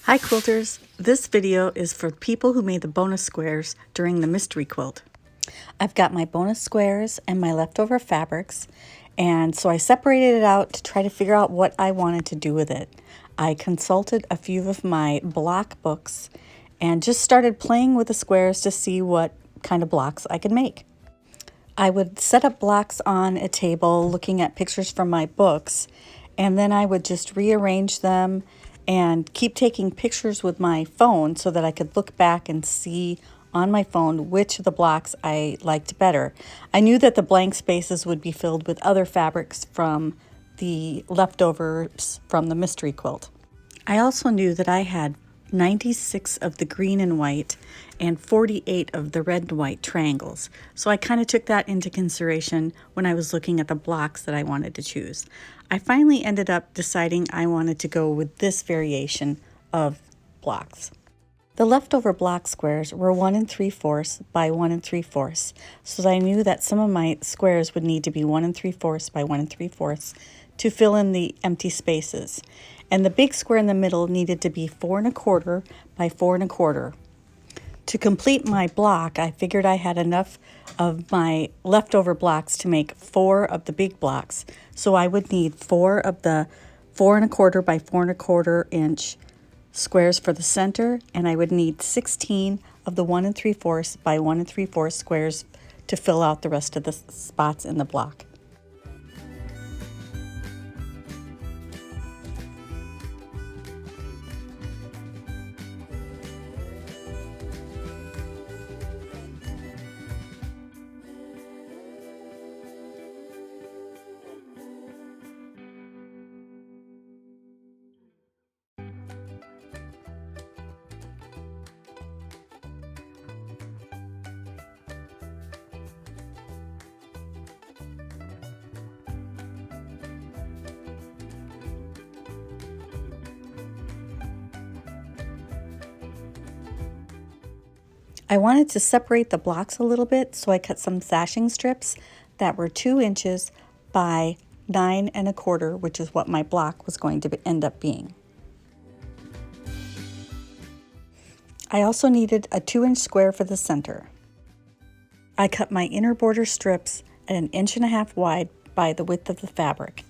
Hi quilters! This video is for people who made the bonus squares during the mystery quilt. I've got my bonus squares and my leftover fabrics, and so I separated it out to try to figure out what I wanted to do with it. I consulted a few of my block books and just started playing with the squares to see what kind of blocks I could make. I would set up blocks on a table looking at pictures from my books, and then I would just rearrange them and keep taking pictures with my phone so that I could look back and see on my phone which of the blocks I liked better. I knew that the blank spaces would be filled with other fabrics from the leftovers from the mystery quilt. I also knew that I had 96 of the green and white and 48 of the red and white triangles. So I kind of took that into consideration when I was looking at the blocks that I wanted to choose. I finally ended up deciding I wanted to go with this variation of blocks. The leftover block squares were 1 3/4 by 1 3/4, so I knew that some of my squares would need to be 1 3/4 by 1 3/4 to fill in the empty spaces. And the big square in the middle needed to be 4 1/4 by 4 1/4. To complete my block, I figured I had enough of my leftover blocks to make 4 of the big blocks, so I would need 4 of the 4 1/4 by 4 1/4 inch squares for the center, and I would need 16 of the 1 3/4 by 1 3/4 squares to fill out the rest of the spots in the block. I wanted to separate the blocks a little bit, so I cut some sashing strips that were 2 inches by 9 1/4, which is what my block was going to end up being. I also needed a 2-inch square for the center. I cut my inner border strips at 1.5 inches wide by the width of the fabric.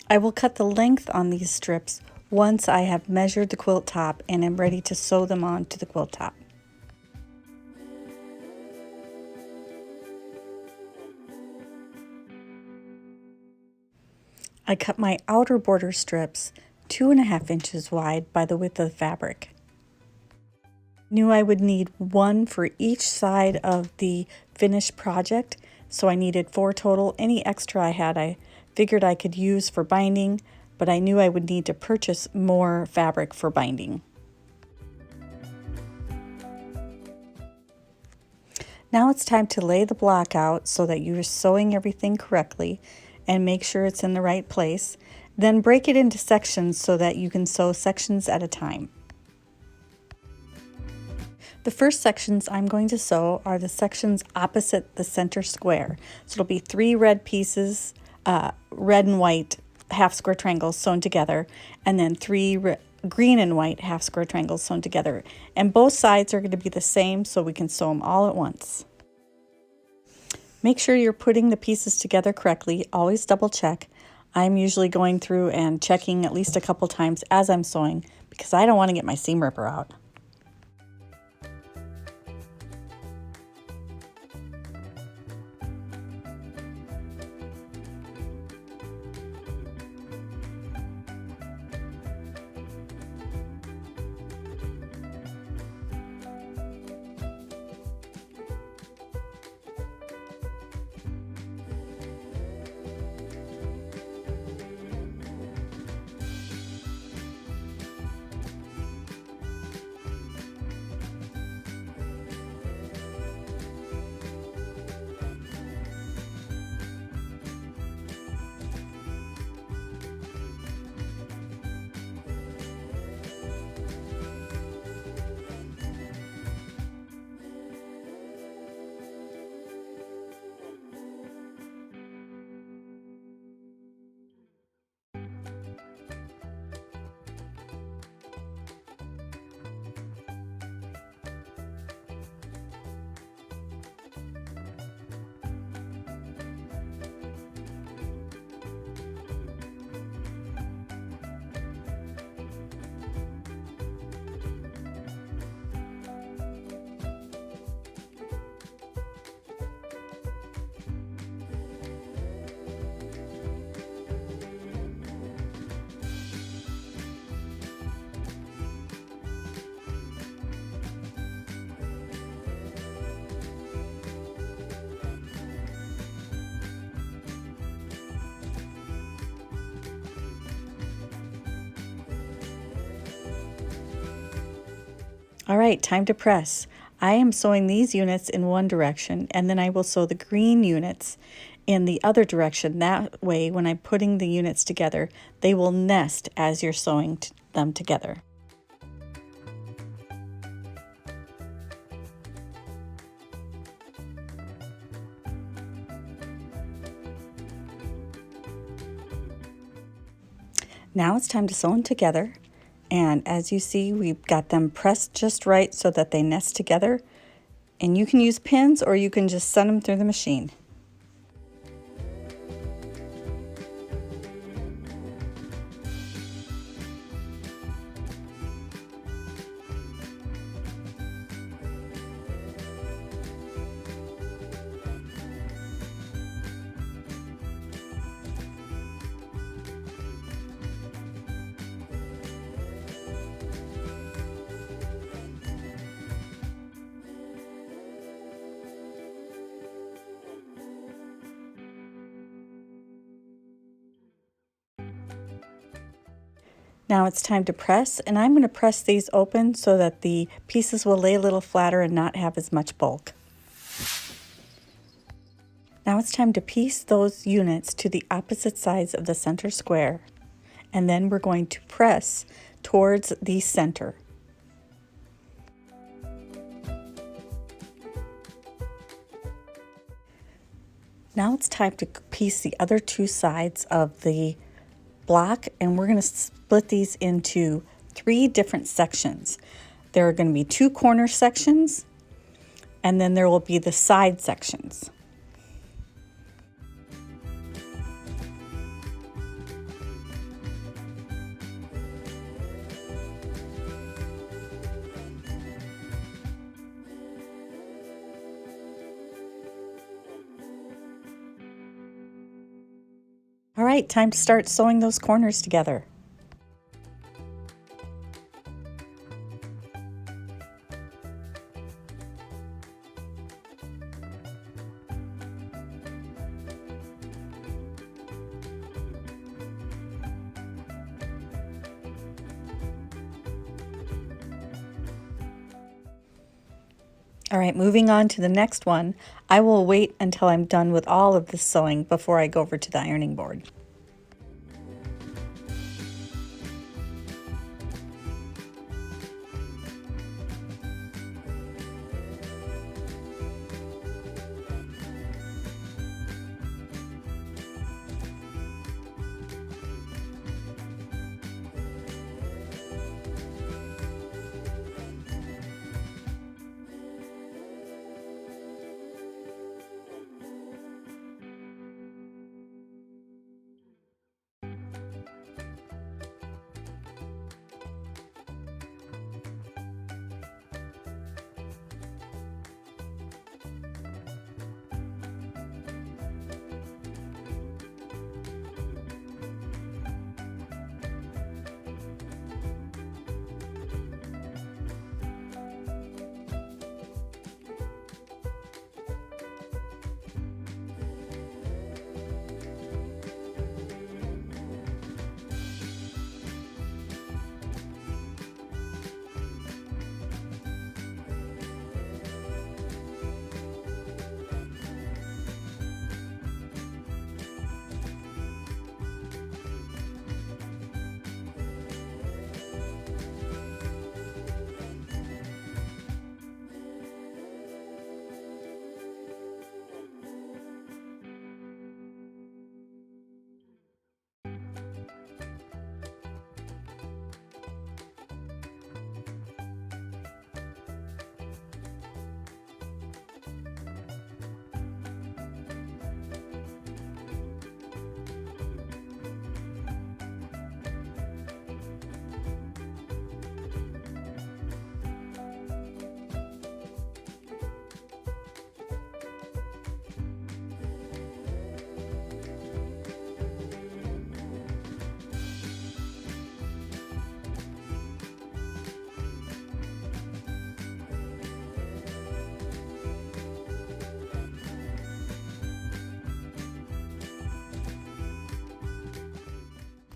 I will cut the length on these strips once I have measured the quilt top and am ready to sew them on to the quilt top. I cut my outer border strips 2.5 inches wide by the width of the fabric. Knew I would need 1 for each side of the finished project, so I needed 4 total. Any extra I had, I figured I could use for binding, but I knew I would need to purchase more fabric for binding. Now it's time to lay the block out so that you're sewing everything correctly and make sure it's in the right place. Then break it into sections so that you can sew sections at a time. The first sections I'm going to sew are the sections opposite the center square. So it'll be 3 red pieces, red and white half square triangles sewn together, and then 3 green and white half square triangles sewn together. And both sides are going to be the same, so we can sew them all at once. Make sure you're putting the pieces together correctly. Always double check. I'm usually going through and checking at least a couple times as I'm sewing because I don't want to get my seam ripper out. All right, time to press. I am sewing these units in one direction, and then I will sew the green units in the other direction. That way, when I'm putting the units together, they will nest as you're sewing them together. Now it's time to sew them together. And as you see, we've got them pressed just right so that they nest together. And you can use pins or you can just send them through the machine. Now it's time to press, and I'm going to press these open so that the pieces will lay a little flatter and not have as much bulk. Now it's time to piece those units to the opposite sides of the center square, and then we're going to press towards the center. Now it's time to piece the other two sides of the block, and we're going to split these into 3 different sections. There are going to be 2 corner sections, and then there will be the side sections. All right, time to start sewing those corners together. All right, moving on to the next one. I will wait until I'm done with all of this sewing before I go over to the ironing board.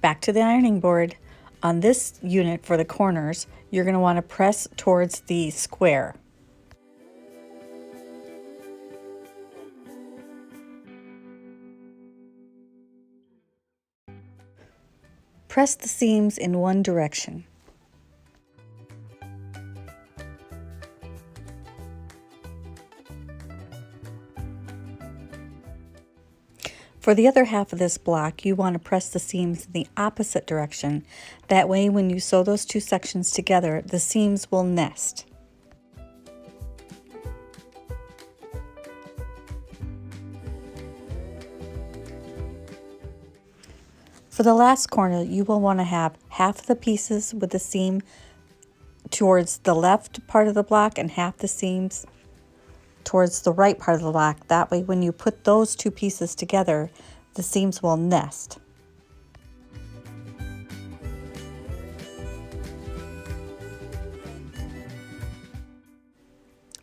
Back to the ironing board. On this unit for the corners, you're going to want to press towards the square. Press the seams in one direction. For the other half of this block, you want to press the seams in the opposite direction. That way, when you sew those two sections together, the seams will nest. For the last corner, you will want to have half of the pieces with the seam towards the left part of the block and half the seams towards the right part of the block. That way, when you put those two pieces together, the seams will nest.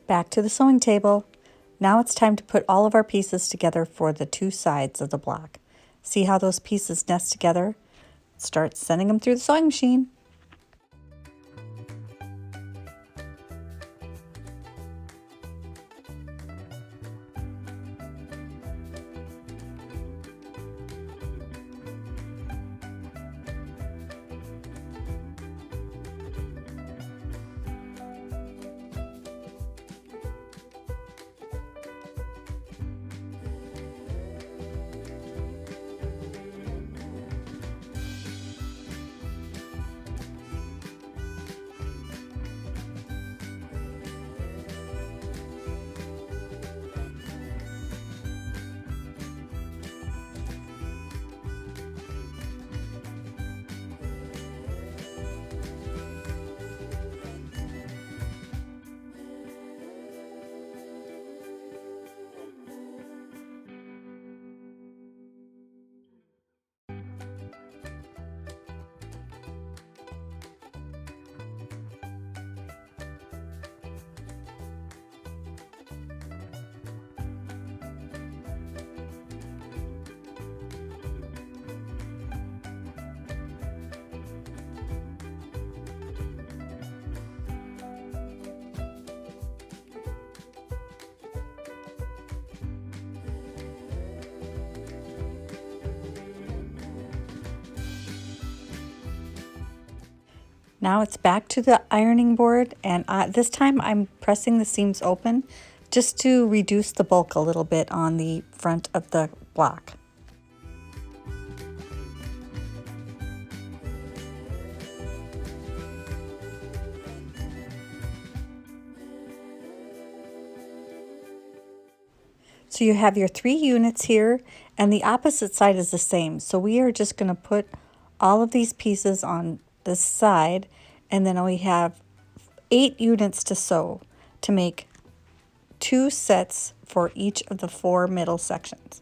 Back to the sewing table. Now it's time to put all of our pieces together for the two sides of the block. See how those pieces nest together? Start sending them through the sewing machine. Now it's back to the ironing board, and this time I'm pressing the seams open just to reduce the bulk a little bit on the front of the block. So you have your 3 units here, and the opposite side is the same. So we are just going to put all of these pieces on this side, and then we have 8 units to sew to make 2 sets for each of the 4 middle sections.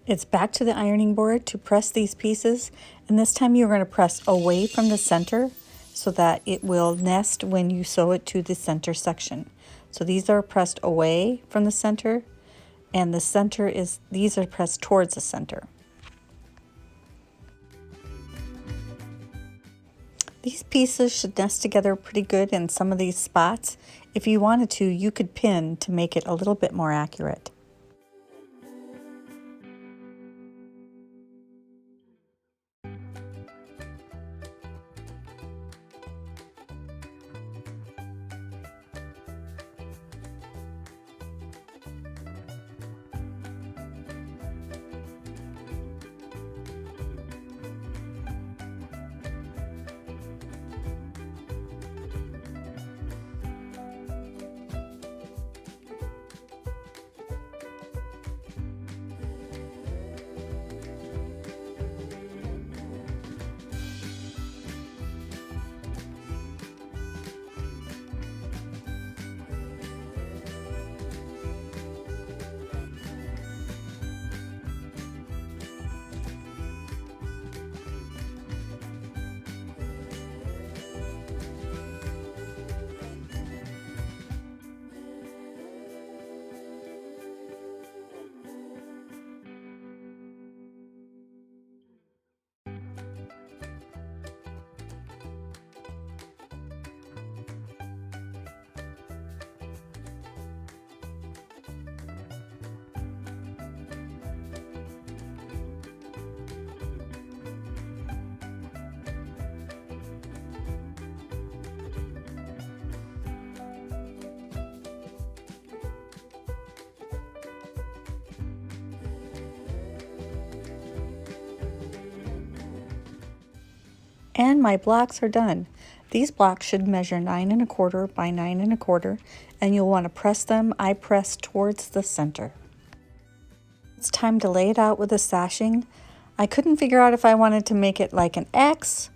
It's back to the ironing board to press these pieces, and this time you're going to press away from the center so that it will nest when you sew it to the center section. So these are pressed away from the center, and the center is, these are pressed towards the center. These pieces should nest together pretty good in some of these spots. If you wanted to, you could pin to make it a little bit more accurate. And my blocks are done. These blocks should measure 9 1/4 by 9 1/4, and you'll want to press them. I press towards the center. It's time to lay it out with the sashing. I couldn't figure out if I wanted to make it like an X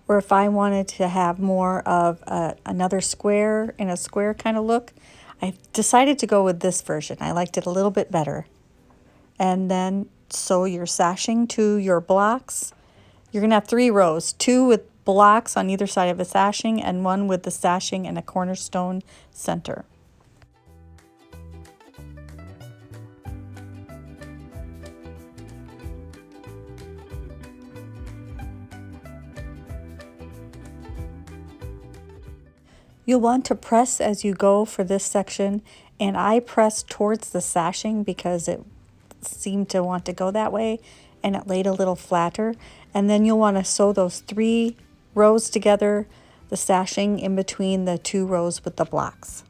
or if I wanted to have more of another square in a square kind of look. I decided to go with this version. I liked it a little bit better. And then sew your sashing to your blocks. You're going to have 3 rows, 2 with blocks on either side of the sashing and 1 with the sashing and a cornerstone center. You'll want to press as you go for this section, and I pressed towards the sashing because it seemed to want to go that way and it laid a little flatter. And then you'll want to sew those 3 rows together, the sashing in between the 2 rows with the blocks.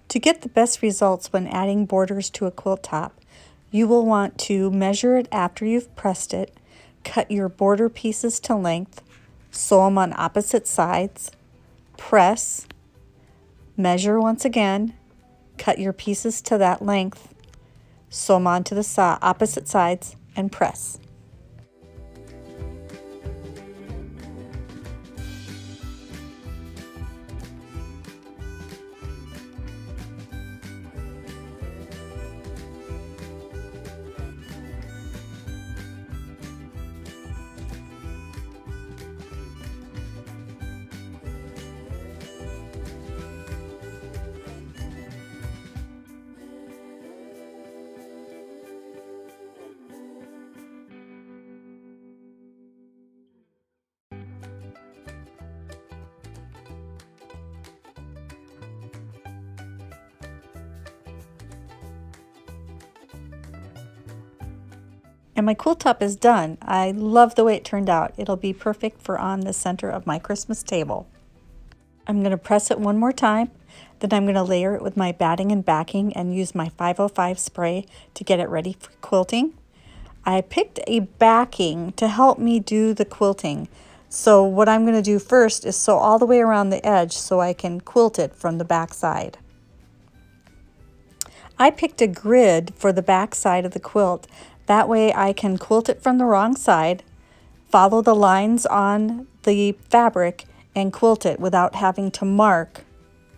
To get the best results when adding borders to a quilt top, you will want to measure it after you've pressed it, cut your border pieces to length, sew them on opposite sides, press, measure once again, cut your pieces to that length, sew them onto the opposite sides, and press. And my quilt top is done. I love the way it turned out. It'll be perfect for on the center of my Christmas table. I'm going to press it one more time. Then I'm going to layer it with my batting and backing and use my 505 spray to get it ready for quilting. I picked a backing to help me do the quilting. So what I'm going to do first is sew all the way around the edge so I can quilt it from the back side. I picked a grid for the back side of the quilt. That way I can quilt it from the wrong side, follow the lines on the fabric, and quilt it without having to mark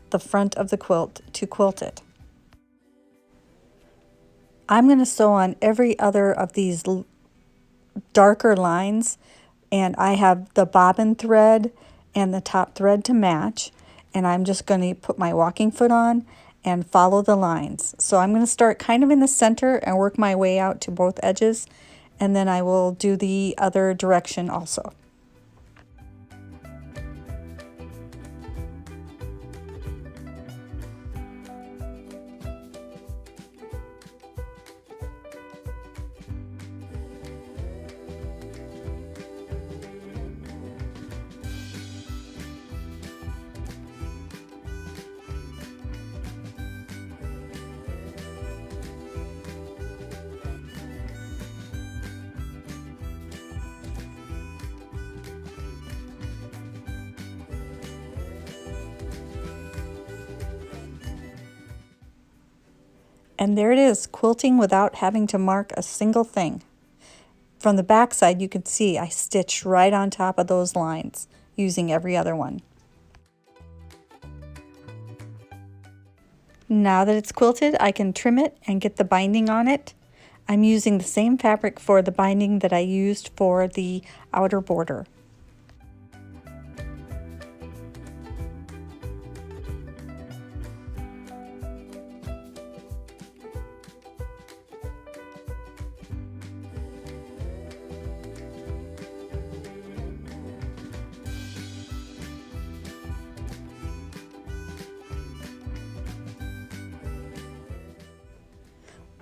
the front of the quilt to quilt it. I'm going to sew on every other of these darker lines, and I have the bobbin thread and the top thread to match, and I'm just going to put my walking foot on and follow the lines. So I'm going to start kind of in the center and work my way out to both edges, and then I will do the other direction also. And there it is, quilting without having to mark a single thing. From the back side, you can see I stitched right on top of those lines using every other one. Now that it's quilted, I can trim it and get the binding on it. I'm using the same fabric for the binding that I used for the outer border.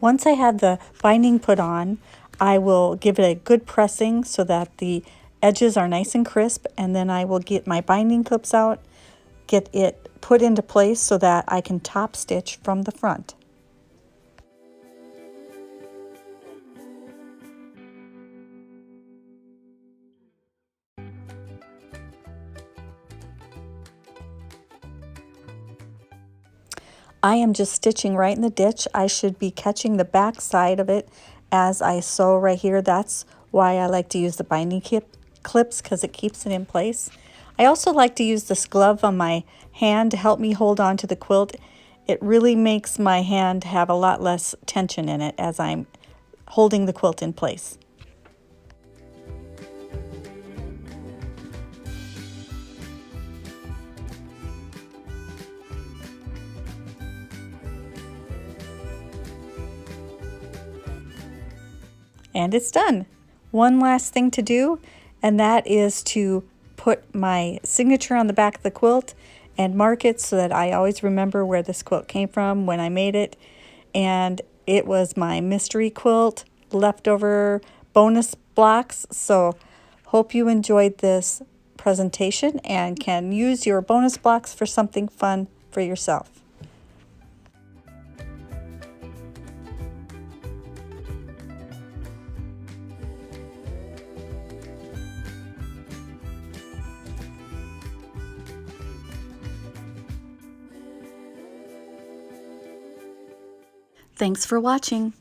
Once I have the binding put on, I will give it a good pressing so that the edges are nice and crisp, and then I will get my binding clips out, get it put into place so that I can top stitch from the front. I am just stitching right in the ditch. I should be catching the back side of it as I sew right here. That's why I like to use the binding clips, because it keeps it in place. I also like to use this glove on my hand to help me hold on to the quilt. It really makes my hand have a lot less tension in it as I'm holding the quilt in place. And it's done. One last thing to do, and that is to put my signature on the back of the quilt and mark it so that I always remember where this quilt came from when I made it. And it was my Mystery Quilt leftover bonus blocks. So hope you enjoyed this presentation and can use your bonus blocks for something fun for yourself. Thanks for watching.